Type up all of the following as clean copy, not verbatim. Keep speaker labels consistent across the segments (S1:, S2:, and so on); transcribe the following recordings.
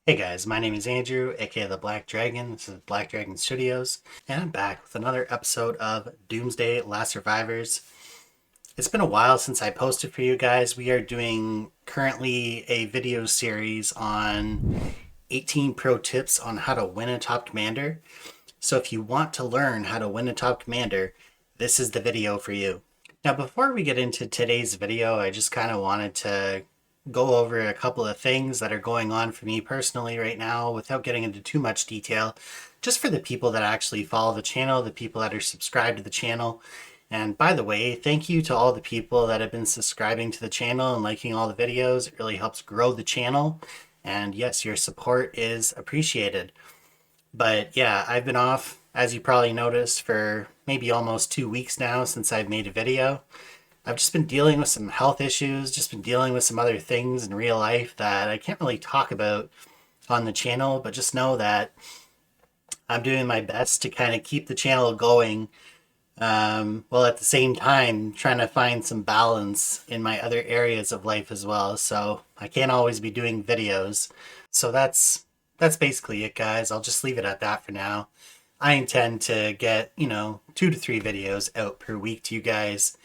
S1: Hey guys, my name is Andrew, aka the Black Dragon. This is Black Dragon Studios, and I'm back with another episode of Doomsday Last Survivors. It's been a while since I posted for you guys. We are doing currently a video series on 18 pro tips on how to win a top commander. So if you want to learn how to win a top commander, this is the video for you. Now, before we get into today's video, I just kind of wanted to go over a couple of things that are going on for me personally right now without getting into too much detail, just for the people that actually follow the channel, the people that are subscribed to the channel. And by the way, thank you to all the people that have been subscribing to the channel and liking all the videos. It really helps grow the channel. And yes, your support is appreciated. But yeah, I've been off, as you probably noticed, for maybe almost 2 weeks now since I've made a video. I've just been dealing with some health issues, just been dealing with some other things in real life that I can't really talk about on the channel, but just know that I'm doing my best to kind of keep the channel going, while at the same time trying to find some balance in my other areas of life as well. So I can't always be doing videos. So that's basically it, guys. I'll just leave it at that for now. I intend to get, 2 to 3 videos out per week to you guys.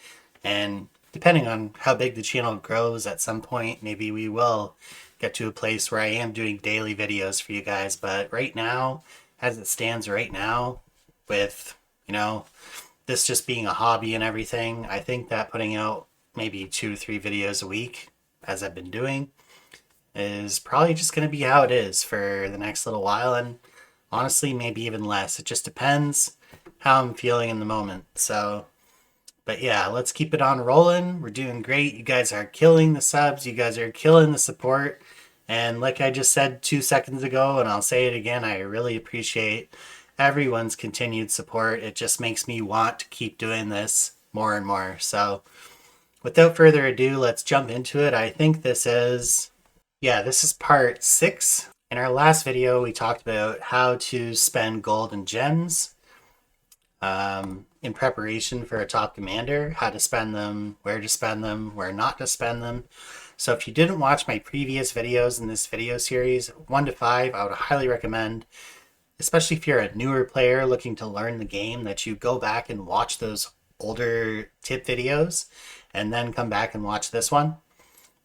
S1: And depending on how big the channel grows at some point, maybe we will get to a place where I am doing daily videos for you guys. But right now, as it stands right now, with, this just being a hobby and everything, I think that putting out maybe 2 to 3 videos a week, as I've been doing, is probably just going to be how it is for the next little while. And honestly, maybe even less. It just depends how I'm feeling in the moment. So, but yeah, let's keep it on rolling. We're doing great. You guys are killing the subs. You guys are killing the support. And like I just said 2 seconds ago, and I'll say it again, I really appreciate everyone's continued support. It just makes me want to keep doing this more and more. So without further ado, let's jump into it. I think this is part 6. In our last video, we talked about how to spend gold and gems in preparation for a top commander, how to spend them, where to spend them, where not to spend them. So if you didn't watch my previous videos in this video series, 1 to 5, I would highly recommend, especially if you're a newer player looking to learn the game, that you go back and watch those older tip videos and then come back and watch this one.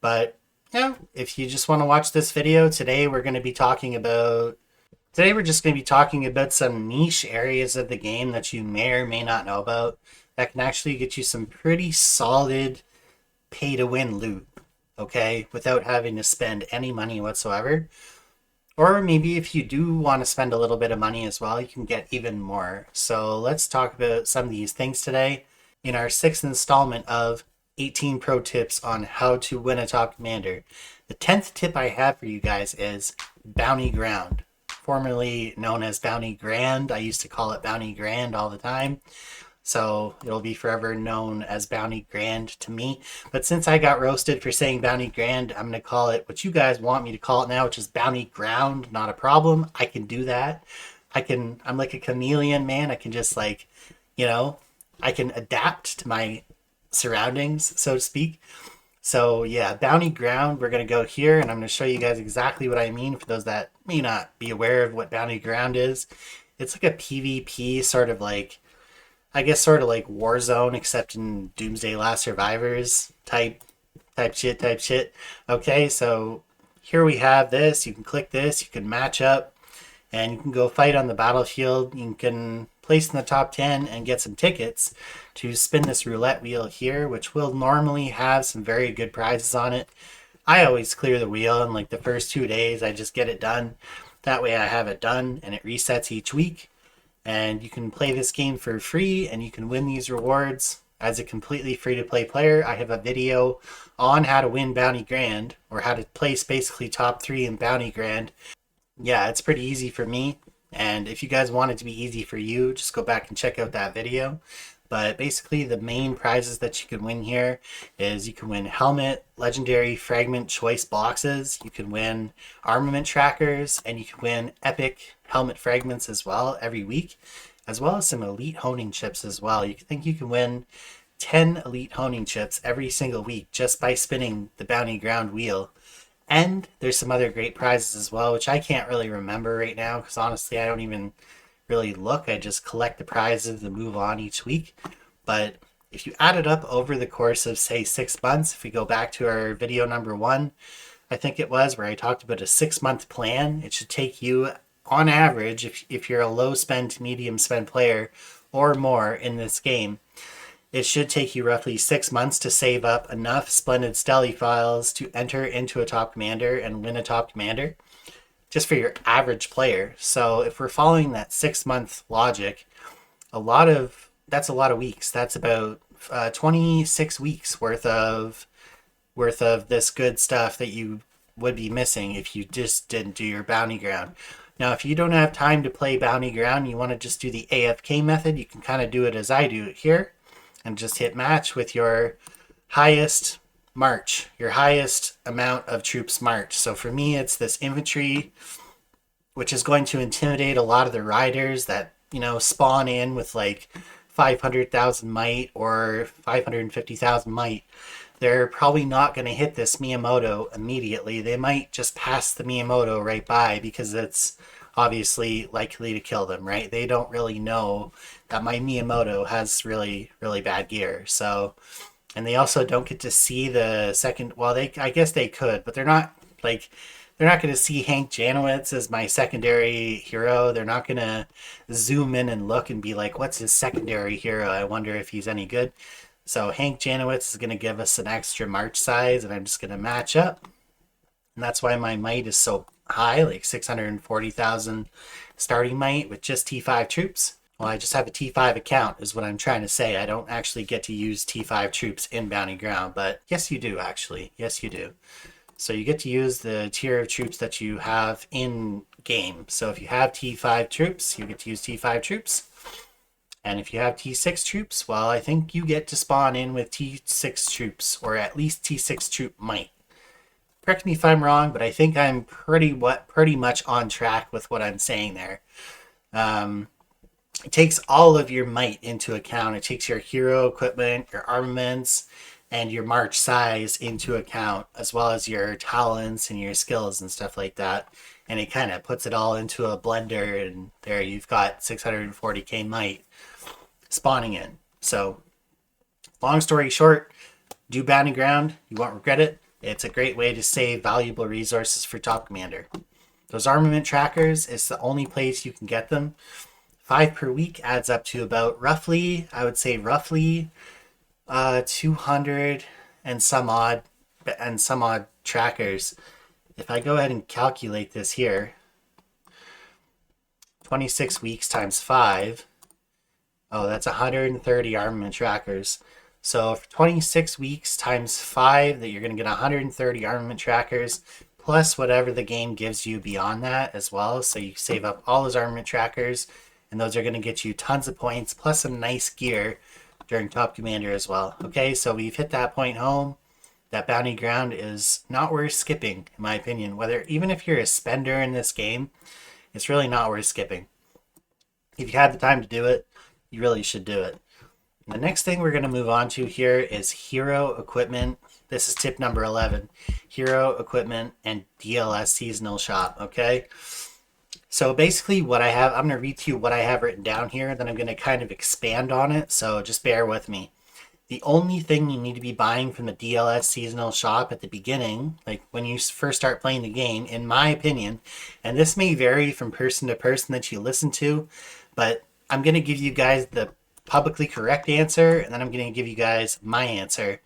S1: But yeah, if you just want to watch this video, today we're just going to be talking about some niche areas of the game that you may or may not know about that can actually get you some pretty solid pay to win loot, okay, without having to spend any money whatsoever. Or maybe if you do want to spend a little bit of money as well, you can get even more. So let's talk about some of these things today in our 6th installment of 18 pro tips on how to win a top commander. The 10th tip I have for you guys is Bounty Ground, formerly known as Bounty Grand. I used to call it Bounty Grand all the time, so it'll be forever known as Bounty Grand to me. But since I got roasted for saying Bounty Grand, I'm going to call it what you guys want me to call it now, which is Bounty Ground. Not a problem. I can do that. I'm like a chameleon, man. I can just I can adapt to my surroundings, so to speak. So yeah, Bounty Ground, we're going to go here, and I'm going to show you guys exactly what I mean for those that may not be aware of what Bounty Ground is. It's like a PvP sort of like Warzone, except in Doomsday Last Survivors type shit. Okay, so here we have this. You can click this, you can match up, and you can go fight on the battlefield. You can place in the top 10 and get some tickets to spin this roulette wheel here, which will normally have some very good prizes on it. I always clear the wheel in like the first 2 days. I just get it done. That way I have it done and it resets each week. And you can play this game for free and you can win these rewards as a completely free to play player. I have a video on how to win Bounty Grand, or how to place basically top 3 in Bounty Grand. Yeah, it's pretty easy for me. And if you guys want it to be easy for you, just go back and check out that video. But basically the main prizes that you can win here is you can win helmet, legendary fragment choice boxes, you can win armament trackers, and you can win epic helmet fragments as well every week, as well as some elite honing chips as well. You think you can win 10 elite honing chips every single week just by spinning the Bounty Ground wheel. And there's some other great prizes as well, which I can't really remember right now because honestly, I don't even really look. I just collect the prizes and move on each week. But if you add it up over the course of, say, 6 months, if we go back to our video number 1, I think it was, where I talked about a 6-month plan, it should take you, on average, if you're a low spend to medium spend player or more in this game, it should take you roughly 6 months to save up enough splendid Stelly files to enter into a top commander and win a top commander, just for your average player. So if we're following that 6-month logic, that's a lot of weeks. That's about 26 weeks worth of this good stuff that you would be missing if you just didn't do your bounty ground. Now, if you don't have time to play bounty ground, you want to just do the AFK method, you can kind of do it as I do it here and just hit match with your highest march, your highest amount of troops marched. So for me, it's this infantry, which is going to intimidate a lot of the riders that, spawn in with like 500,000 might or 550,000 might. They're probably not going to hit this Miyamoto immediately. They might just pass the Miyamoto right by because it's obviously likely to kill them, right? They don't really know that my Miyamoto has really, really bad gear. So, and they also don't get to see the second, well, I guess they could, but they're not going to see Hank Janowitz as my secondary hero. They're not going to zoom in and look and be like, what's his secondary hero? I wonder if he's any good. So Hank Janowitz is going to give us an extra march size, and I'm just going to match up. And that's why my might is so high, like 640,000 starting might with just T5 troops. Well, I just have a T5 account is what I'm trying to say. I don't actually get to use T5 troops in bounty ground, but yes, you do actually. Yes, you do. So you get to use the tier of troops that you have in game. So if you have T5 troops, you get to use T5 troops. And if you have T6 troops, well, I think you get to spawn in with T6 troops, or at least T6 troop might. Correct me if I'm wrong, but I think I'm pretty much on track with what I'm saying there. It takes all of your might into account. It takes your hero equipment, your armaments, and your march size into account, as well as your talents and your skills and stuff like that. And it kind of puts it all into a blender, and there you've got 640k might spawning in. So, long story short, do bounty ground. You won't regret it. It's a great way to save valuable resources for top commander. Those armament trackers is the only place you can get them. 5 per week adds up to about roughly 200 and some odd trackers. If I go ahead and calculate this here, 26 weeks times 5, that's 130 armament trackers. So for 26 weeks times 5, that you're going to get 130 armament trackers, plus whatever the game gives you beyond that as well. So you save up all those armament trackers, and those are going to get you tons of points, plus some nice gear during Top Commander as well. Okay, so we've hit that point home. That bounty ground is not worth skipping, in my opinion. Even if you're a spender in this game, it's really not worth skipping. If you have the time to do it, you really should do it. The next thing we're going to move on to here is hero equipment. This is tip number 11. Hero equipment and DLS seasonal shop, okay? So basically what I have, I'm going to read to you what I have written down here, then I'm going to kind of expand on it, so just bear with me. The only thing you need to be buying from the DLS seasonal shop at the beginning, like when you first start playing the game, in my opinion, and this may vary from person to person that you listen to, but I'm going to give you guys the publicly correct answer, and then I'm going to give you guys my answer,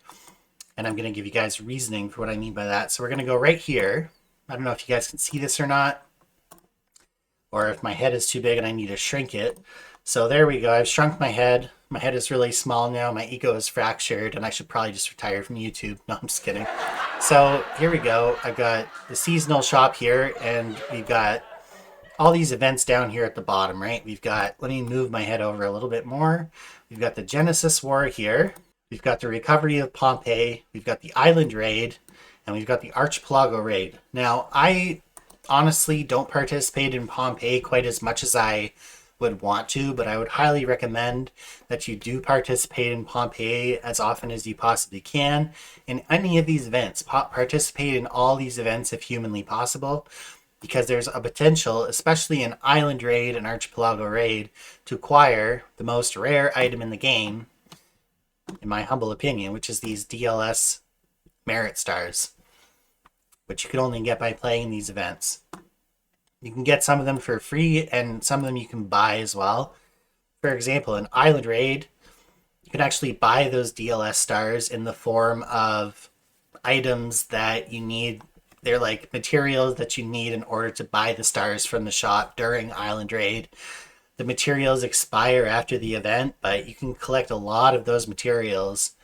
S1: and I'm going to give you guys reasoning for what I mean by that. So we're going to go right here. I don't know if you guys can see this or not, or if my head is too big and I need to shrink it. So there we go. I've shrunk my head. My head is really small now. My ego is fractured, and I should probably just retire from YouTube. No, I'm just kidding. So here we go. I've got the seasonal shop here, and we've got all these events down here at the bottom, right? We've got, let me move my head over a little bit more. We've got the Genesis War here. We've got the Recovery of Pompeii. We've got the Island Raid, and we've got the Archipelago Raid. Now, I honestly don't participate in Pompeii quite as much as I would want to, but I would highly recommend that you do participate in Pompeii as often as you possibly can in any of these events. Participate in all these events if humanly possible, because there's a potential, especially in Island Raid and Archipelago Raid, to acquire the most rare item in the game, in my humble opinion, which is these DLS merit stars, which you can only get by playing these events. You can get some of them for free, and some of them you can buy as well. For example, in Island Raid, you can actually buy those DLS stars in the form of items that you need. They're like materials that you need in order to buy the stars from the shop during Island Raid. The materials expire after the event, but you can collect a lot of those materials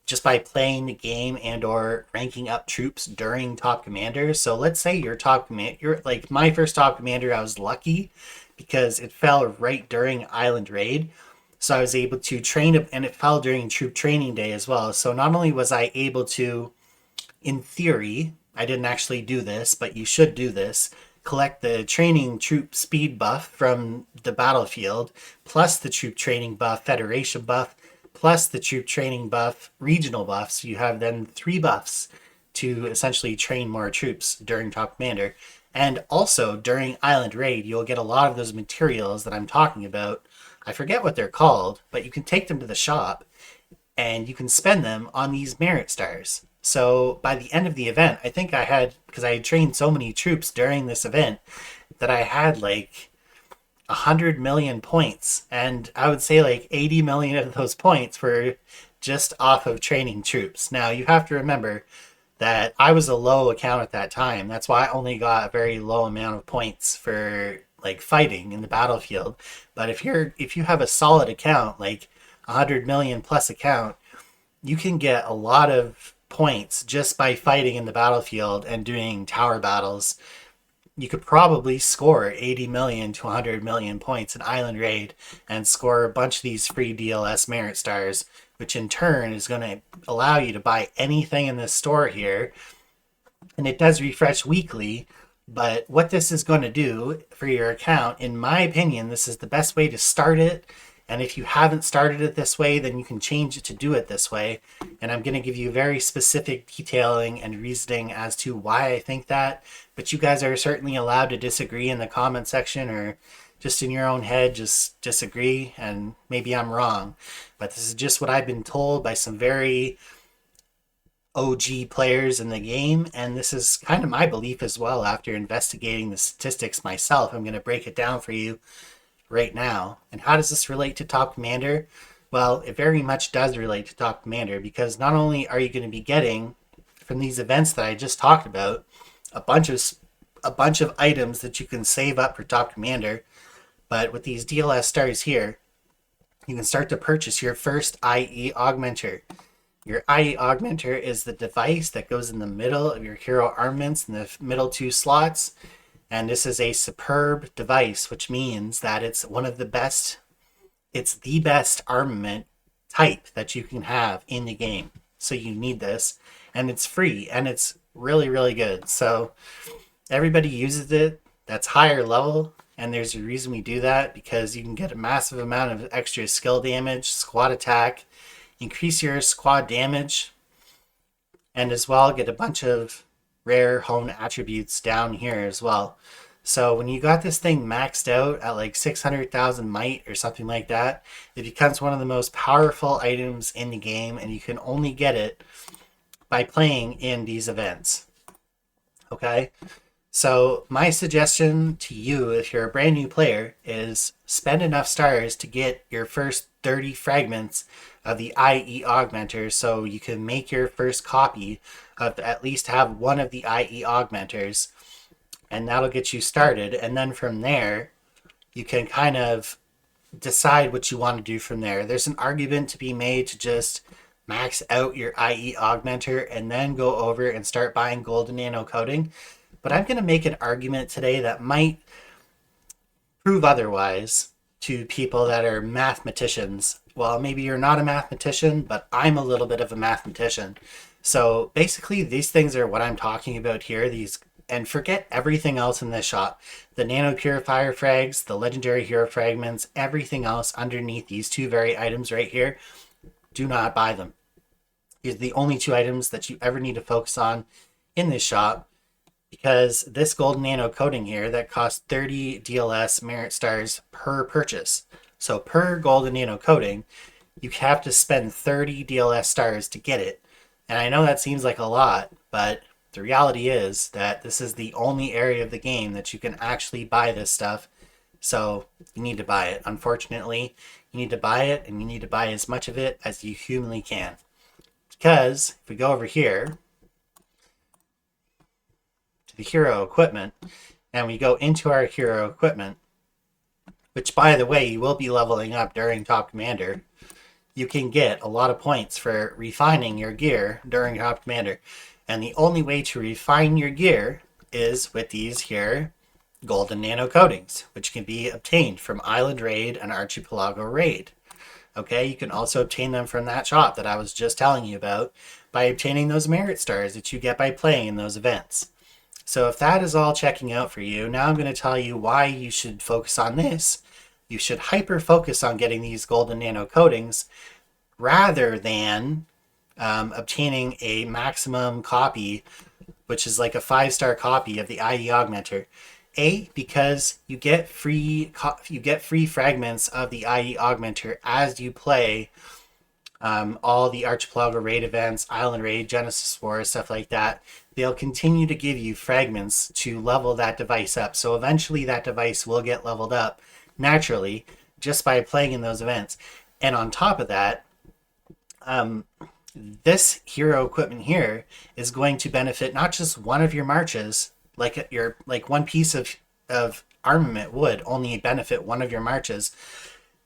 S1: just by playing the game and or ranking up troops during top commander. So let's say you're top commander, you're like my first top commander. I was lucky because it fell right during Island Raid, so I was able to train it, and it fell during troop training day as well. So not only was I able to, in theory, I didn't actually do this, but you should do this, collect the training troop speed buff from the battlefield, plus the troop training buff Federation buff, plus the troop training buff regional buffs. You have then 3 buffs to essentially train more troops during top commander. And also during Island Raid, you'll get a lot of those materials that I'm talking about. I forget what they're called, but you can take them to the shop and you can spend them on these merit stars. So by the end of the event, I think I had, because I had trained so many troops during this event, that I had like 100 million points, and I would say like 80 million of those points were just off of training troops. Now you have to remember that I was a low account at that time. That's why I only got a very low amount of points for like fighting in the battlefield. But if you have a solid account, like 100 million plus account, you can get a lot of points just by fighting in the battlefield and doing tower battles. You could probably score 80 million to 100 million points in Island Raid and score a bunch of these free DLS merit stars, which in turn is going to allow you to buy anything in this store here. And it does refresh weekly, but what this is going to do for your account, in my opinion, this is the best way to start it. And if you haven't started it this way, then you can change it to do it this way. And I'm going to give you very specific detailing and reasoning as to why I think that. But you guys are certainly allowed to disagree in the comment section, or just in your own head, just disagree. And maybe I'm wrong. But this is just what I've been told by some very OG players in the game. And this is kind of my belief as well after investigating the statistics myself. I'm going to break it down for you right now. And how does this relate to top commander? Well, it very much does relate to top commander, because not only are you going to be getting from these events that I just talked about a bunch of items that you can save up for top commander, but with these DLS stars here, you can start to purchase your first IE augmenter. Your IE augmenter is the device that goes in the middle of your hero armaments in the middle 2 slots. And this is a superb device, which means that it's one of the best, it's the best armament type that you can have in the game. So you need this, and it's free, and it's really, really good. So everybody uses it that's higher level, and there's a reason we do that, because you can get a massive amount of extra skill damage, squad attack, increase your squad damage, and as well get a bunch of rare hone attributes down here as well. So when you got this thing maxed out at like 600,000 might or something like that, it becomes one of the most powerful items in the game, and you can only get it by playing in these events. Okay? So my suggestion to you, if you're a brand new player, is spend enough stars to get your first 30 fragments of the IE augmenters, so you can make your first copy of, at least have one of the IE augmenters, and that'll get you started. And then from there, you can kind of decide what you want to do from there. There's an argument to be made to just max out your IE augmenter and then go over and start buying golden nano coating. But I'm going to make an argument today that might prove otherwise to people that are mathematicians. Well, maybe you're not a mathematician, but I'm a little bit of a mathematician. So basically, these things are what I'm talking about here, these and forget everything else in this shop. The nano purifier frags, the legendary hero fragments, everything else underneath these two very items right here, do not buy them. These are the only two items that you ever need to focus on in this shop, because this golden nano coating here that costs 30 DLS merit stars per purchase. So per golden nano coating, you have to spend 30 DLS stars to get it. And I know that seems like a lot, but the reality is that this is the only area of the game that you can actually buy this stuff. So you need to buy it. Unfortunately, you need to buy it, and you need to buy as much of it as you humanly can. Because if we go over here to the hero equipment, and we go into our hero equipment, which by the way, you will be leveling up during Top Commander, you can get a lot of points for refining your gear during Top Commander. And the only way to refine your gear is with these here golden nano coatings, which can be obtained from Island Raid and Archipelago Raid. Okay, you can also obtain them from that shop that I was just telling you about by obtaining those merit stars that you get by playing in those events. So if that is all checking out for you, now I'm going to tell you why you should focus on this. You should hyper focus on getting these golden nano coatings rather than obtaining a maximum copy, which is like a 5-star copy of the IE Augmenter. Because you get free fragments of the IE Augmenter as you play all the Archipelago Raid events, Island Raid, Genesis War, stuff like that. They'll continue to give you fragments to level that device up. So eventually that device will get leveled up naturally just by playing in those events. And on top of that, this hero equipment here is going to benefit not just one of your marches, like one piece of armament would only benefit one of your marches.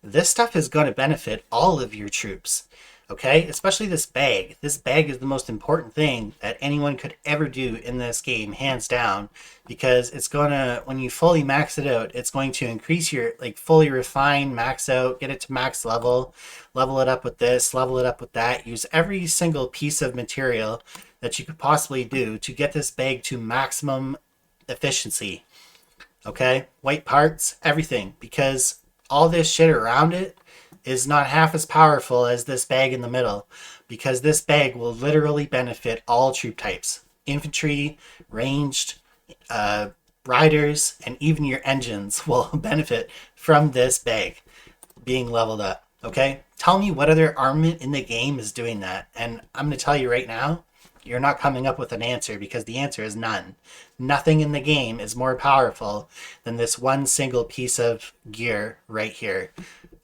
S1: This stuff is going to benefit all of your troops. Okay, especially this bag. This bag is the most important thing that anyone could ever do in this game, hands down, because it's gonna, when you fully max it out, it's going to increase your, like, fully refine, max out, get it to max level it up with this, level it up with that, use every single piece of material that you could possibly do to get this bag to maximum efficiency. Okay, white parts, everything, because all this shit around it is not half as powerful as this bag in the middle, because this bag will literally benefit all troop types. Infantry, ranged, riders, and even your engines will benefit from this bag being leveled up. Okay? Tell me what other armament in the game is doing that. And I'm going to tell you right now, you're not coming up with an answer, because the answer is none. Nothing in the game is more powerful than this one single piece of gear right here.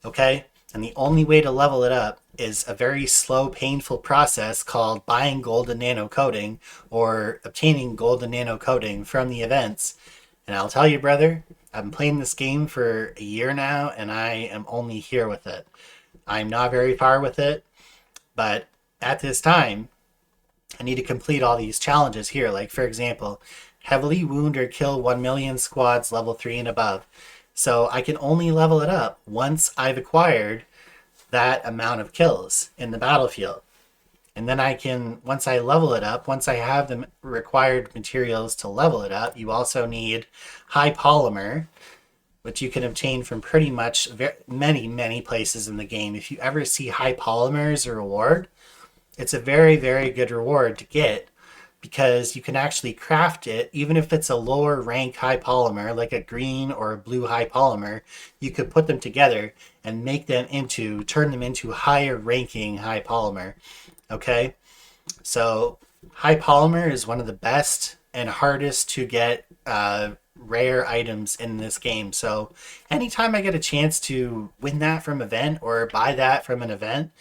S1: Okay? And the only way to level it up is a very slow, painful process called buying golden nano coating or obtaining golden nano coating from the events. And I'll tell you, brother, I've been playing this game for a year now, and I am only here with it. I'm not very far with it, but at this time, I need to complete all these challenges here. Like, for example, heavily wound or kill 1 million squads level 3 and above. So I can only level it up once I've acquired that amount of kills in the battlefield. And then I can, once I level it up, once I have the required materials to level it up, you also need high polymer, which you can obtain from pretty much many places in the game. If you ever see high polymer as a reward, it's a very, very good reward to get, because you can actually craft it. Even if it's a lower rank high polymer, like a green or a blue high polymer, you could put them together and turn them into higher ranking high polymer. Okay, so high polymer is one of the best and hardest to get rare items in this game. So anytime I get a chance to win that from an event or buy that from an event,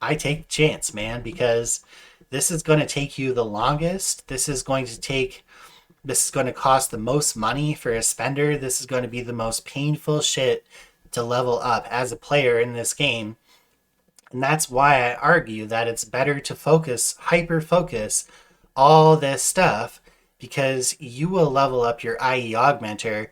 S1: I take the chance, man, because this is going to take you the longest. This is going to cost the most money for a spender. This is going to be the most painful shit to level up as a player in this game. And that's why I argue that it's better to hyper focus all this stuff, because you will level up your IE Augmenter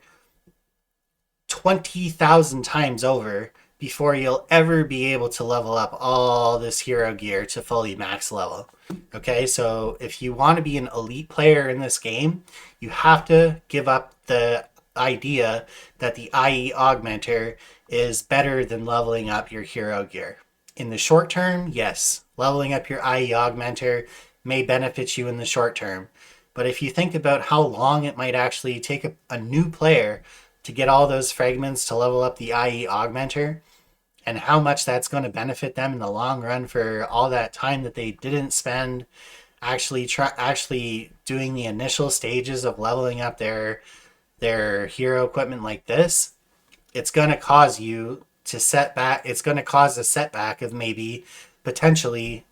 S1: 20,000 times over before you'll ever be able to level up all this hero gear to fully max level. Okay, so if you want to be an elite player in this game, you have to give up the idea that the IE augmenter is better than leveling up your hero gear. In the short term, yes, leveling up your IE augmenter may benefit you in the short term. But if you think about how long it might actually take a new player to get all those fragments to level up the IE augmenter, and how much that's going to benefit them in the long run for all that time that they didn't spend actually doing the initial stages of leveling up their hero equipment like this, it's going to cause you to set back. It's going to cause a setback of maybe potentially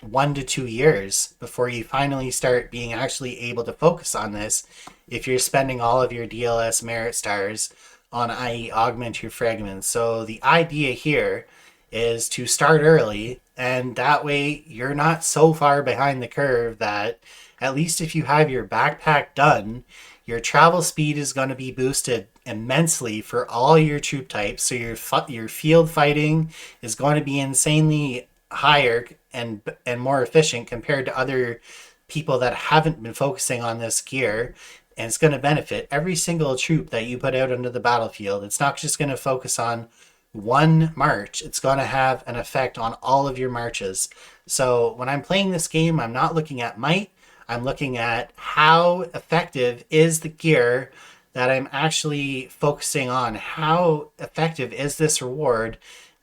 S1: 1 to 2 years before you finally start being actually able to focus on this if you're spending all of your DLS merit stars on IE augment your fragments. So the idea here is to start early, and that way you're not so far behind the curve that at least if you have your backpack done, your travel speed is going to be boosted immensely for all your troop types. So your field fighting is going to be insanely higher and more efficient compared to other people that haven't been focusing on this gear. And it's going to benefit every single troop that you put out onto the battlefield. It's not just going to focus on one march. It's going to have an effect on all of your marches. So when I'm playing this game, I'm not looking at might. I'm looking at how effective is the gear that I'm actually focusing on. How effective is this reward?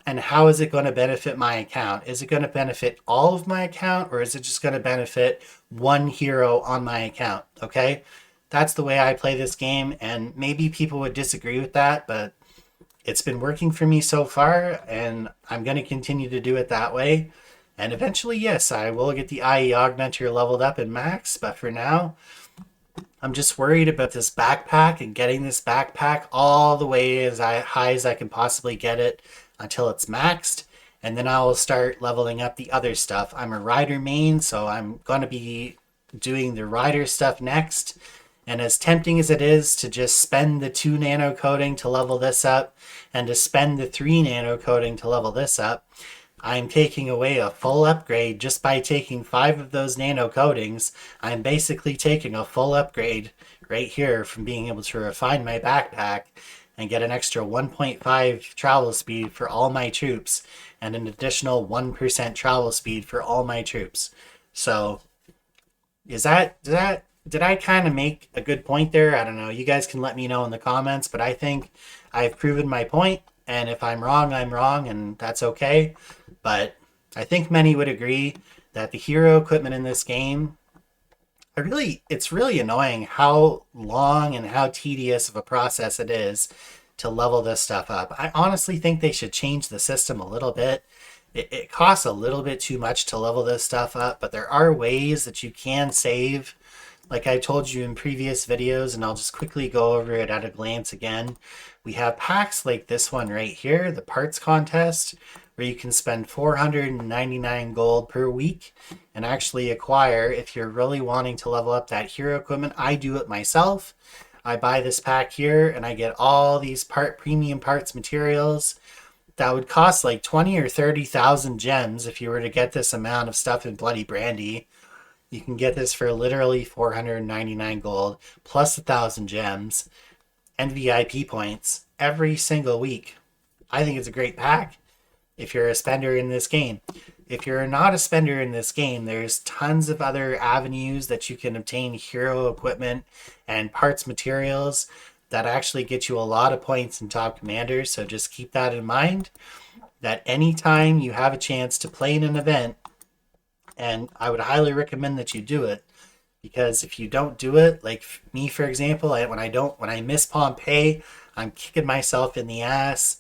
S1: And how is it going to benefit my account? Is it going to benefit all of my account, or is it just going to benefit one hero on my account? Okay, that's the way I play this game, and maybe people would disagree with that, but it's been working for me so far, and I'm going to continue to do it that way. And eventually, yes, I will get the IE augmenter leveled up in max, but for now, I'm just worried about this backpack and getting this backpack all the way as high as I can possibly get it until it's maxed, and then I will start leveling up the other stuff. I'm a rider main, so I'm going to be doing the rider stuff next. And as tempting as it is to just spend the 2 nano coating to level this up and to spend the 3 nano coating to level this up, I'm taking away a full upgrade just by taking 5 of those nano coatings. I'm basically taking a full upgrade right here from being able to refine my backpack and get an extra 1.5 travel speed for all my troops and an additional 1% travel speed for all my troops. So did I kind of make a good point there? I don't know. You guys can let me know in the comments, but I think I've proven my point, and if I'm wrong, I'm wrong, and that's okay. But I think many would agree that the hero equipment in this game, it's really annoying how long and how tedious of a process it is to level this stuff up. I honestly think they should change the system a little bit. It costs a little bit too much to level this stuff up, but there are ways that you can save. Like I told you in previous videos, and I'll just quickly go over it at a glance again. We have packs like this one right here, the parts contest, where you can spend 499 gold per week and actually acquire, if you're really wanting to level up that hero equipment. I do it myself. I buy this pack here and I get all these premium parts materials that would cost like 20 or 30,000 gems if you were to get this amount of stuff in Bloody Brandy. You can get this for literally 499 gold plus 1,000 gems and VIP points every single week. I think it's a great pack if you're a spender in this game. If you're not a spender in this game, there's tons of other avenues that you can obtain hero equipment and parts materials that actually get you a lot of points in Top Commander. So just keep that in mind, that anytime you have a chance to play in an event, and I would highly recommend that you do it, because if you don't do it, like me, for example, when I miss Pompeii, I'm kicking myself in the ass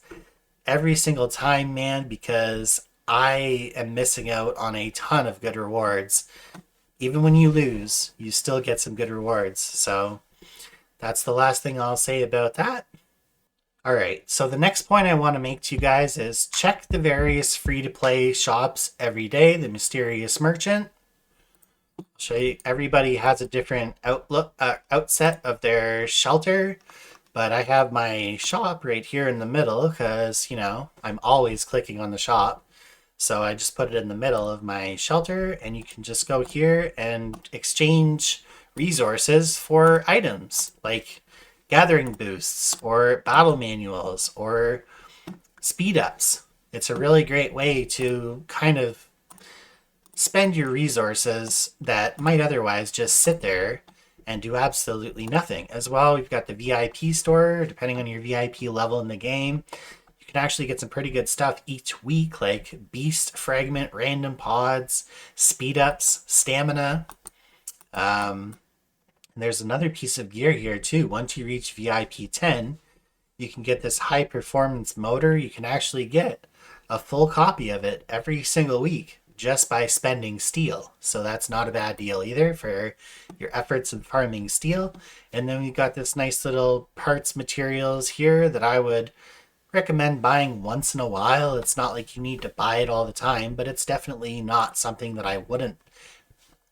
S1: every single time, man, because I am missing out on a ton of good rewards. Even when you lose, you still get some good rewards. So that's the last thing I'll say about that. All right, so the next point I want to make to you guys is check the various free-to-play shops every day. The Mysterious Merchant. I'll show you. Everybody has a different outset of their shelter. But I have my shop right here in the middle because, you know, I'm always clicking on the shop. So I just put it in the middle of my shelter, and you can just go here and exchange resources for items like gathering boosts or battle manuals or speed ups. It's a really great way to kind of spend your resources that might otherwise just sit there and do absolutely nothing. As well, we've got the VIP store. Depending on your VIP level in the game, you can actually get some pretty good stuff each week, like beast fragment, random pods, speed ups, stamina. And there's another piece of gear here too. Once you reach VIP 10, you can get this high performance motor. You can actually get a full copy of it every single week just by spending steel. So that's not a bad deal either for your efforts in farming steel. And then we've got this nice little parts materials here that I would recommend buying once in a while. It's not like you need to buy it all the time, but it's definitely not something that I wouldn't,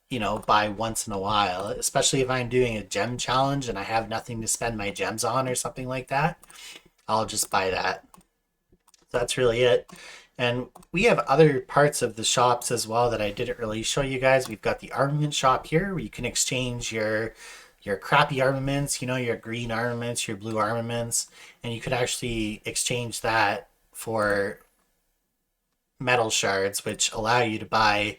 S1: you know, buy once in a while, especially if I'm doing a gem challenge and I have nothing to spend my gems on or something like that. I'll just buy that. So that's really it. And we have other parts of the shops as well that I didn't really show you guys. We've got the armament shop here where you can exchange your crappy armaments, you know, your green armaments, your blue armaments, and you could actually exchange that for metal shards, which allow you to buy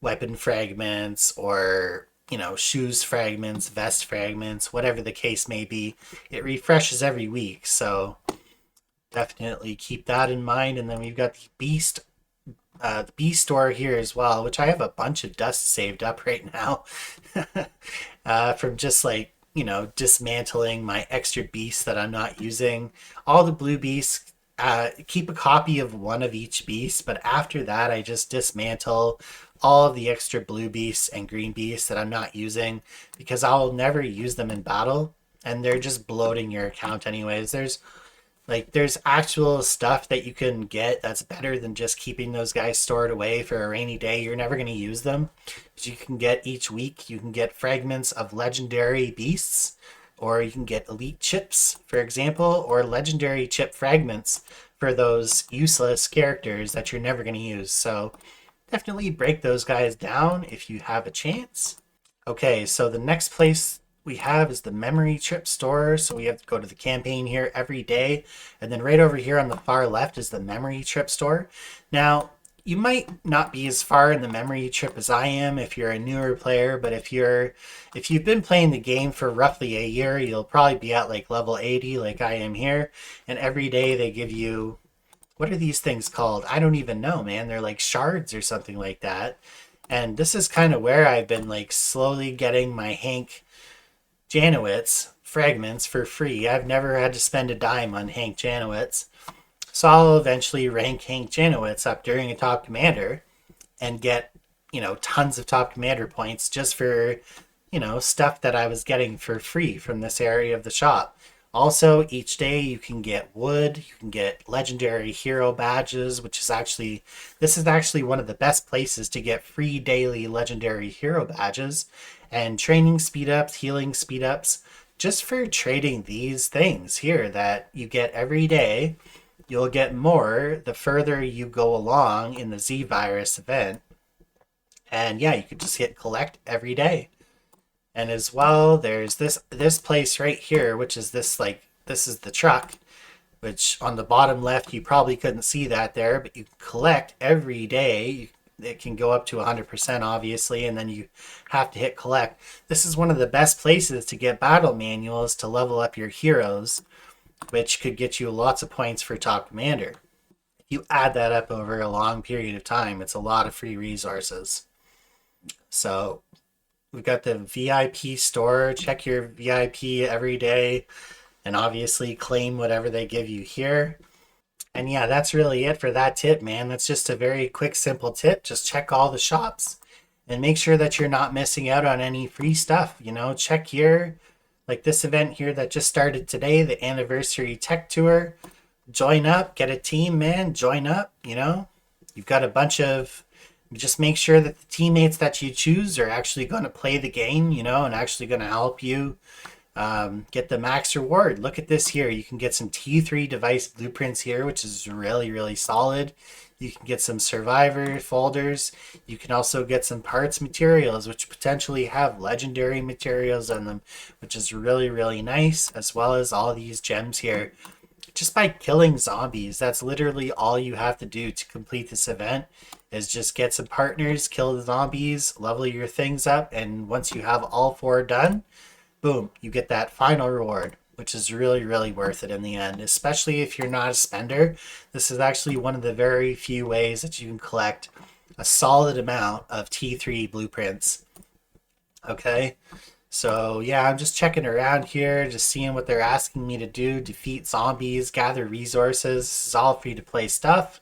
S1: weapon fragments or, you know, shoes fragments, vest fragments, whatever the case may be. It refreshes every week, so definitely keep that in mind. And then we've got the beast store here as well, which I have a bunch of dust saved up right now from just like, you know, dismantling my extra beasts that I'm not using. All the blue beasts, keep a copy of one of each beast, but after that I just dismantle all of the extra blue beasts and green beasts that I'm not using because I'll never use them in battle and they're just bloating your account anyways. There's actual stuff that you can get that's better than just keeping those guys stored away for a rainy day. You're never going to use them. But you can get each week, you can get fragments of legendary beasts, or you can get elite chips, for example, or legendary chip fragments for those useless characters that you're never going to use. So definitely break those guys down if you have a chance. Okay, so the next place we have is the memory chip store. So we have to go to the campaign here every day. And then right over here on the far left is the memory chip store. Now, you might not be as far in the memory chip as I am if you're a newer player, but if you've been playing the game for roughly a year, you'll probably be at like level 80 like I am here. And every day they give you, what are these things called? I don't even know, man. They're like shards or something like that. And this is kind of where I've been like slowly getting my Hank Janowitz fragments for free. I've never had to spend a dime on Hank Janowitz. So I'll eventually rank Hank Janowitz up during a top commander and get, you know, tons of top commander points just for, you know, stuff that I was getting for free from this area of the shop. Also, each day you can get wood, you can get legendary hero badges, which is actually, this is actually one of the best places to get free daily legendary hero badges and training speed ups, healing speed ups, just for trading these things here that you get every day. You'll get more the further you go along in the Z virus event. And yeah, you could just hit collect every day. And as well, there's this place right here, which is this is the truck, which on the bottom left, you probably couldn't see that there, but you collect every day. It can go up to 100%, obviously, and then you have to hit collect. This is one of the best places to get battle manuals to level up your heroes, which could get you lots of points for top commander. If you add that up over a long period of time, it's a lot of free resources. So we've got the VIP store. Check your VIP every day and obviously claim whatever they give you here. And yeah, that's really it for that tip, man. That's just a very quick, simple tip. Just check all the shops and make sure that you're not missing out on any free stuff. You know, check here, like this event here that just started today, the anniversary tech tour. Join up, get a team, man. Join up, you know. You've got a bunch of, just make sure that the teammates that you choose are actually going to play the game, you know, and actually going to help you Get the max reward. Look at this here. You can get some T3 device blueprints here, which is really, really solid. You can get some survivor folders. You can also get some parts materials, which potentially have legendary materials in them, which is really, really nice, as well as all these gems here. Just by killing zombies, that's literally all you have to do to complete this event, is just get some partners, kill the zombies, level your things up, and once you have all 4 done, boom, you get that final reward, which is really, really worth it in the end, especially if you're not a spender. This is actually one of the very few ways that you can collect a solid amount of T3 blueprints. Okay, so yeah, I'm just checking around here, just seeing what they're asking me to do. Defeat zombies, gather resources. This is all free to play stuff.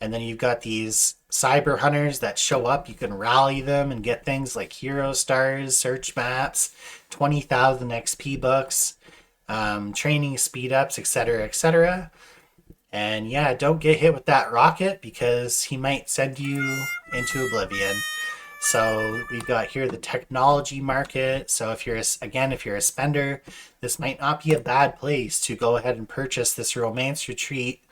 S1: And then you've got these cyber hunters that show up. You can rally them and get things like hero stars, search maps, 20,000 XP bucks, training speed ups, etc., etc. And yeah, don't get hit with that rocket because he might send you into oblivion. So we've got here the technology market. So if you're a spender, this might not be a bad place to go ahead and purchase this romance retreat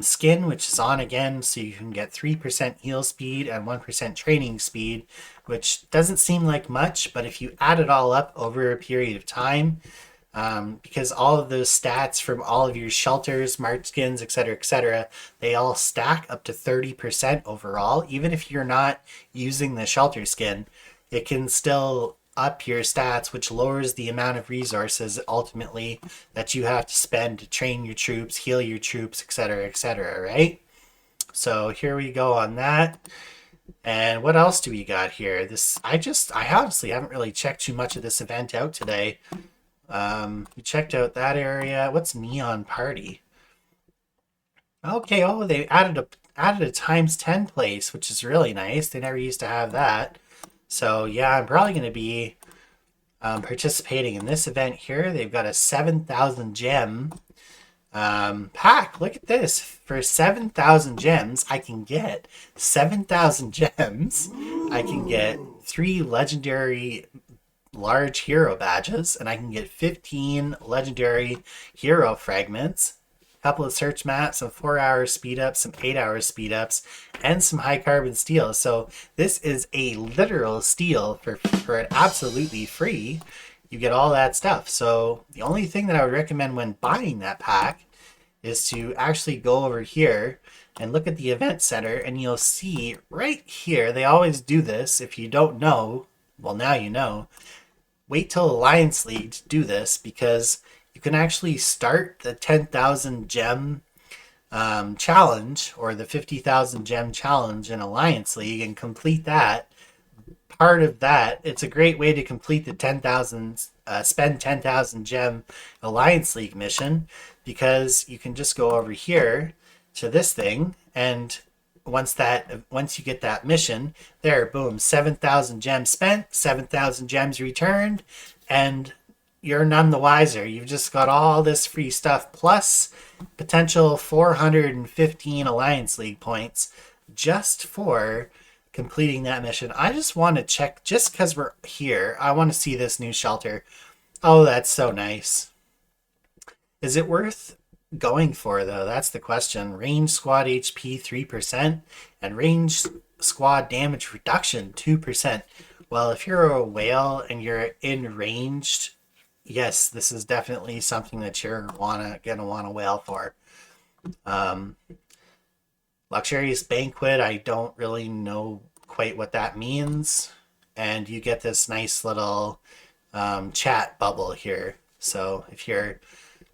S1: skin, which is on again, so you can get 3% heal speed and 1% training speed, which doesn't seem like much, but if you add it all up over a period of time, because all of those stats from all of your shelters, marked skins, etc., they all stack up to 30% overall. Even if you're not using the shelter skin, it can still up your stats, which lowers the amount of resources ultimately that you have to spend to train your troops, heal your troops, etc., right? So here we go on that. And what else do we got here? I honestly haven't really checked too much of this event out today. We checked out that area. What's Neon Party? Okay, oh, they added a times 10 place, which is really nice. They never used to have that. So yeah, I'm probably going to be participating in this event here. They've got a 7,000 gem pack. Look at this. For 7,000 gems, I can get 7,000 gems. I can get 3 legendary large hero badges, and I can get 15 legendary hero fragments, a couple of search maps, some 4-hour speed ups, some 8-hour speed ups, and some high carbon steel. So this is a literal steal for it absolutely free. You get all that stuff. So the only thing that I would recommend when buying that pack is to actually go over here and look at the event center, and you'll see right here, they always do this. If you don't know, well, now you know. Wait till Alliance League to do this, because you can actually start the 10,000 gem challenge, or the 50,000 gem challenge in Alliance League, and complete that. Part of that, it's a great way to complete the 10,000, spend 10,000 gem Alliance League mission, because you can just go over here to this thing, and once you get that mission, there, boom, 7,000 gems spent, 7,000 gems returned, and you're none the wiser. You've just got all this free stuff, plus potential 415 Alliance League points just for completing that mission. I just want to check, just because we're here, I want to see this new shelter. Oh, that's so nice. Is it worth going for, though? That's the question. Range squad HP 3% and range squad damage reduction 2%. Well, if you're a whale and you're in ranged, yes, this is definitely something that you're gonna want to whale for. Luxurious Banquet, I don't really know quite what that means, and you get this nice little chat bubble here. So if you're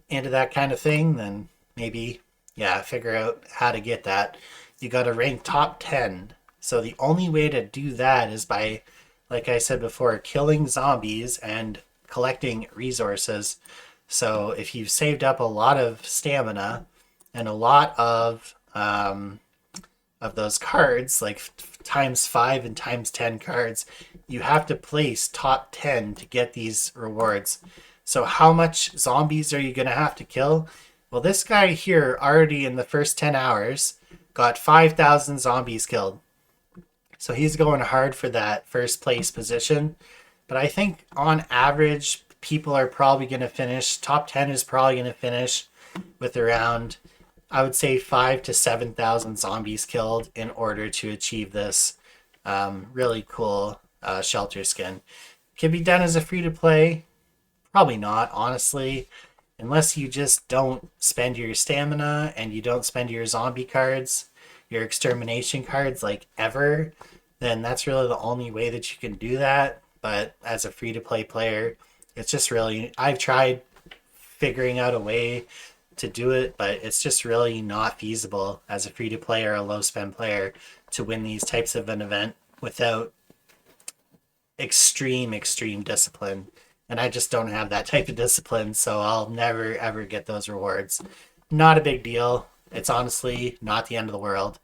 S1: into that kind of thing, then maybe, yeah, figure out how to get that. You got to rank top 10. So the only way to do that is by, like I said before, killing zombies and collecting resources. So if you've saved up a lot of stamina and a lot of those cards, like times 5 and times 10 cards, you have to place top 10 to get these rewards. So how much zombies are you going to have to kill? Well, this guy here already in the first 10 hours got 5,000 zombies killed. So he's going hard for that first place position. But I think on average, people are probably going to finish, top 10 is probably going to finish with around, I would say, 5 to 7,000 zombies killed in order to achieve this really cool shelter skin. Can be done as a free to play? Probably not, honestly. Unless you just don't spend your stamina and you don't spend your zombie cards, your extermination cards, like ever, then that's really the only way that you can do that. But as a free to play player, it's just really, I've tried figuring out a way to do it, but it's just really not feasible as a free to play or a low spend player to win these types of an event without extreme discipline. And I just don't have that type of discipline, so I'll never ever get those rewards. Not a big deal. It's honestly not the end of the world.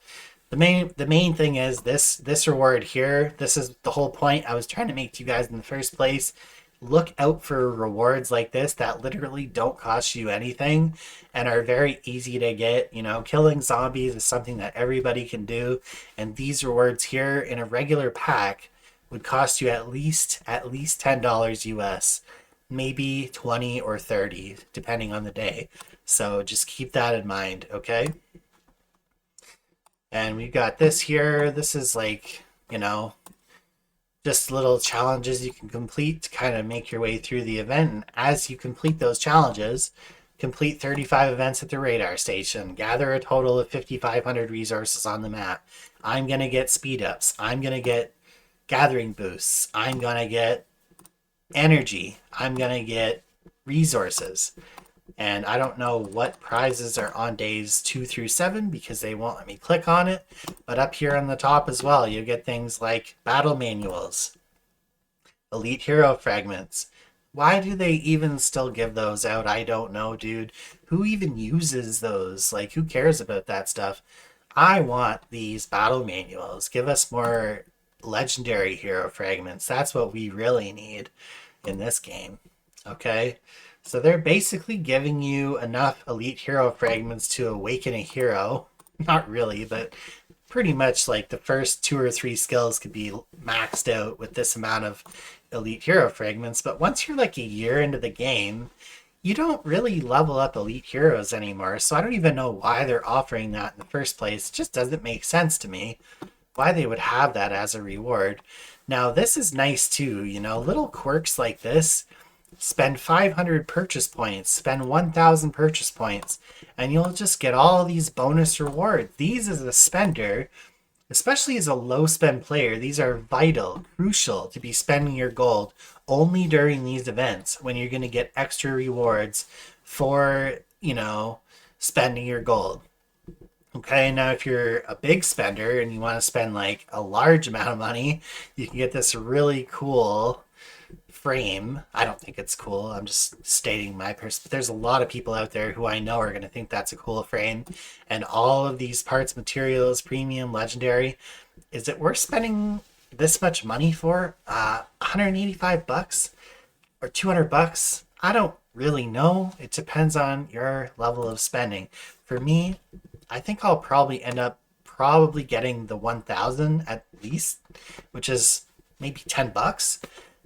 S1: The main thing is this reward here. This is the whole point I was trying to make to you guys in the first place. Look out for rewards like this that literally don't cost you anything and are very easy to get. You know, killing zombies is something that everybody can do, and these rewards here in a regular pack would cost you at least $10 US, maybe 20 or 30 depending on the day. So just keep that in mind, okay? And we've got this here. This is like, you know, just little challenges you can complete to kind of make your way through the event. And as you complete those challenges, complete 35 events at the radar station, gather a total of 5,500 resources on the map. I'm going to get speed ups. I'm going to get gathering boosts. I'm going to get energy. I'm going to get resources. And I don't know what prizes are on days 2 through 7 because they won't let me click on it. But up here on the top as well, you get things like battle manuals, elite hero fragments. Why do they even still give those out? I don't know, dude. Who even uses those? Like, who cares about that stuff? I want these battle manuals. Give us more legendary hero fragments. That's what we really need in this game. Okay? So they're basically giving you enough elite hero fragments to awaken a hero. Not really, but pretty much like the first 2 or 3 skills could be maxed out with this amount of elite hero fragments. But once you're like a year into the game, you don't really level up elite heroes anymore. So I don't even know why they're offering that in the first place. It just doesn't make sense to me why they would have that as a reward. Now, this is nice too, you know, little quirks like this. Spend 500 purchase points, spend 1,000 purchase points, and you'll just get all these bonus rewards. These as a spender, especially as a low spend player, these are vital, crucial to be spending your gold only during these events when you're going to get extra rewards for, you know, spending your gold. Okay, now if you're a big spender and you want to spend like a large amount of money, you can get this really cool frame. I don't think it's cool. I'm just stating my but there's a lot of people out there who I know are going to think that's a cool frame. And all of these parts, materials, premium, legendary, is it worth spending this much money for? 185 bucks or 200 bucks? I don't really know. It depends on your level of spending. For me, I think I'll probably end up getting the 1,000 at least, which is maybe 10 bucks.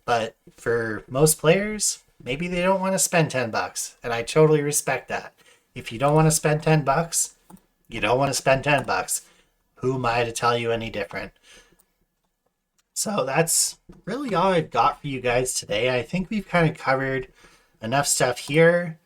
S1: But for most players, maybe they don't want to spend 10 bucks. And I totally respect that. If you don't want to spend 10 bucks, you don't want to spend 10 bucks. Who am I to tell you any different? So that's really all I've got for you guys today. I think we've kind of covered enough stuff here.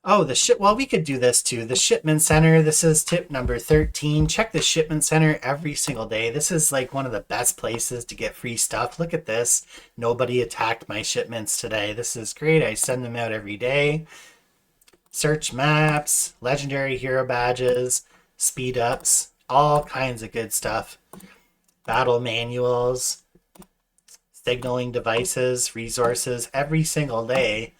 S1: Oh, well, we could do this too. The Shipment Center, this is tip number 13. Check the Shipment Center every single day. This is like one of the best places to get free stuff. Look at this. Nobody attacked my shipments today. This is great. I send them out every day. Search maps, legendary hero badges, speed ups, all kinds of good stuff. Battle manuals, signaling devices, resources every single day.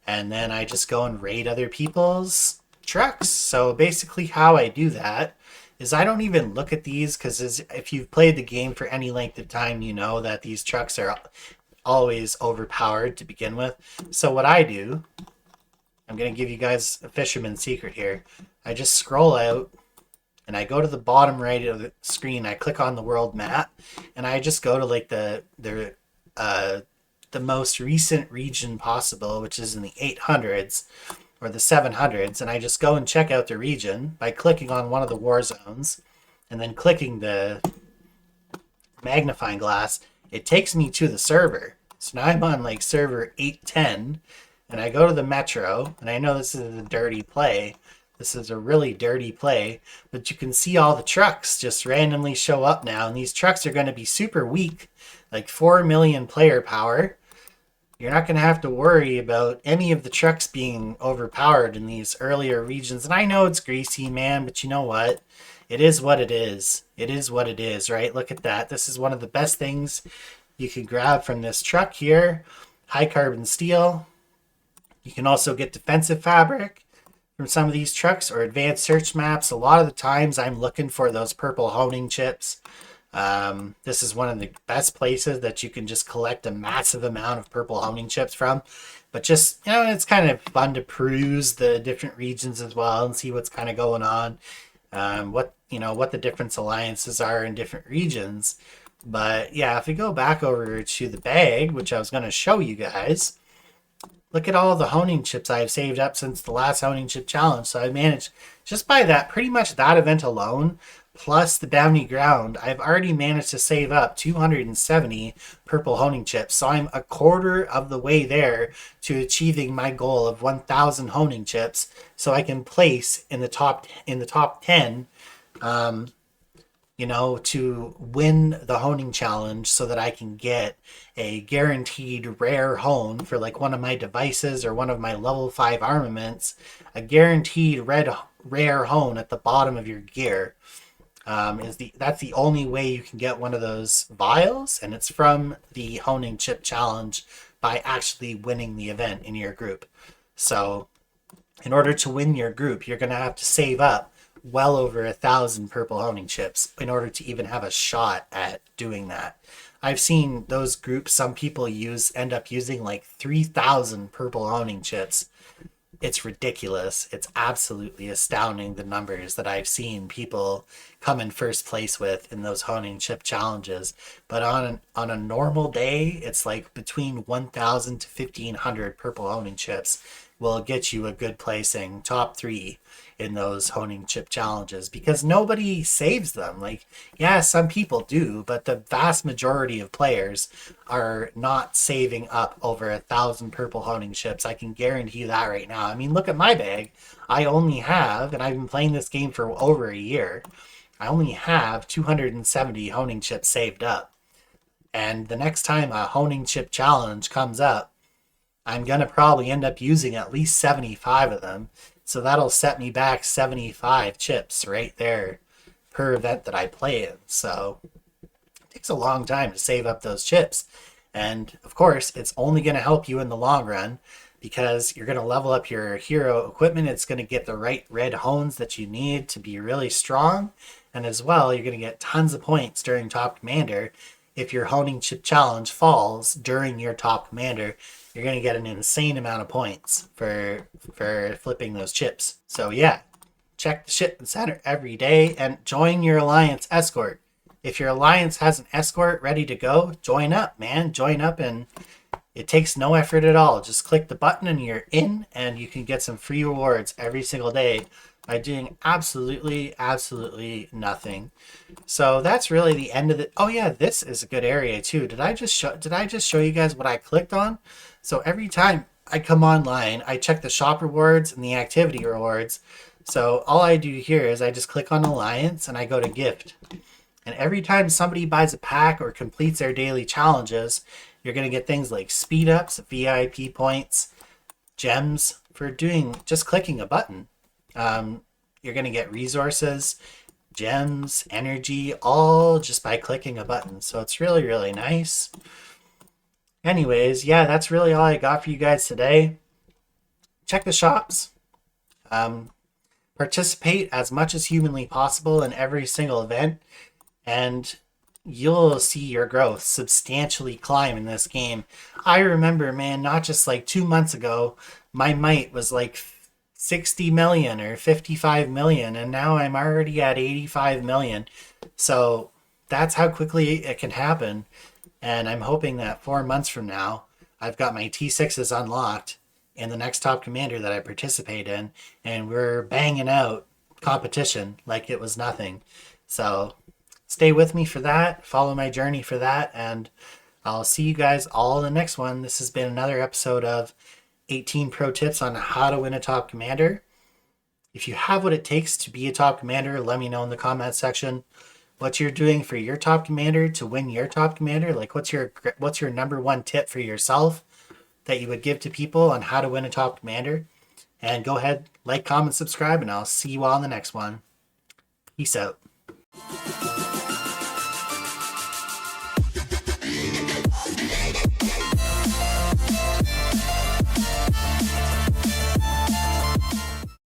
S1: And then I just go and raid other people's trucks. So basically how I do that is I don't even look at these because if you've played the game for any length of time, you know that these trucks are always overpowered to begin with. So what I do, I'm going to give you guys a fisherman's secret here. I just scroll out and I go to the bottom right of the screen. I click on the world map and I just go to like the the most recent region possible, which is in the 800s or the 700s, and I just go and check out the region by clicking on one of the war zones and then clicking the magnifying glass, it takes me to the server. So now I'm on like server 810, and I go to the metro, and I know this is a dirty play. This is a really dirty play, but you can see all the trucks just randomly show up now, and these trucks are going to be super weak, like 4 million player power. You're not going to have to worry about any of the trucks being overpowered in these earlier regions. And I know it's greasy, man, but you know what? It is what it is. It is what it is, right? Look at that. This is one of the best things you can grab from this truck here. High carbon steel. You can also get defensive fabric from some of these trucks or advanced search maps. A lot of the times I'm looking for those purple honing chips. This is one of the best places that you can just collect a massive amount of purple honing chips from. But just, you know, it's kind of fun to peruse the different regions as well and see what's kind of going on. What the different alliances are in different regions. But yeah, if we go back over to the bag, which I was going to show you guys, look at all the honing chips I've saved up since the last honing chip challenge. So I managed, just by that, pretty much that event alone, plus the bounty ground, I've already managed to save up 270 purple honing chips. So I'm a quarter of the way there to achieving my goal of 1,000 honing chips, so I can place in the top 10, to win the honing challenge, so that I can get a guaranteed rare hone for like one of my devices or one of my level 5 armaments, a guaranteed rare hone at the bottom of your gear. That's the only way you can get one of those vials, and it's from the honing chip challenge by actually winning the event in your group. So in order to win your group, you're going to have to save up well over 1,000 purple honing chips in order to even have a shot at doing that. I've seen those groups, some people end up using like 3,000 purple honing chips. It's ridiculous. It's absolutely astounding, the numbers that I've seen people come in first place with in those honing chip challenges. But on a normal day, it's like between 1,000 to 1,500 purple honing chips will get you a good placing, top 3 in those honing chip challenges, because nobody saves them. Like, yeah, some people do, but the vast majority of players are not saving up over 1,000 purple honing chips. I can guarantee you that right now. I mean, look at my bag. I only have, and I've been playing this game for over a year, I only have 270 honing chips saved up. And the next time a honing chip challenge comes up, I'm going to probably end up using at least 75 of them. So that'll set me back 75 chips right there per event that I play in. So it takes a long time to save up those chips. And of course, it's only going to help you in the long run, because you're going to level up your hero equipment. It's going to get the right red hones that you need to be really strong. And as well, you're going to get tons of points during Top Commander. If your honing chip challenge falls during your Top Commander, you're going to get an insane amount of points for flipping those chips. So yeah, check the shipment center every day and join your alliance escort. If your alliance has an escort ready to go, join up, man. Join up, and it takes no effort at all. Just click the button and you're in, and you can get some free rewards every single day by doing absolutely nothing. So that's really the end of it. Oh yeah, this is a good area too. Did I just show you guys what I clicked on? So every time I come online, I check the shop rewards and the activity rewards. So all I do here is I just click on Alliance and I go to gift. And every time somebody buys a pack or completes their daily challenges, you're going to get things like speed ups, VIP points, gems for just clicking a button. You're going to get resources, gems, energy, all just by clicking a button. So it's really nice. Anyways, yeah, that's really all I got for you guys today. Check the shops. Participate as much as humanly possible in every single event, and you'll see your growth substantially climb in this game. I remember, man, not just like 2 months ago, my might was like 60 million or 55 million, and now I'm already at 85 million. So that's how quickly it can happen. And I'm hoping that 4 months from now, I've got my T6s unlocked in the next top commander that I participate in, and we're banging out competition like it was nothing. So stay with me for that, follow my journey for that, and I'll see you guys all in the next one. This has been another episode of 18 pro tips on how to win a top commander. If you have what it takes to be a top commander, let me know in the comment section what you're doing for your top commander to win your top commander. Like what's your number one tip for yourself that you would give to people on how to win a top commander? And go ahead, like, comment, subscribe, and I'll see you all in the next one. Peace out.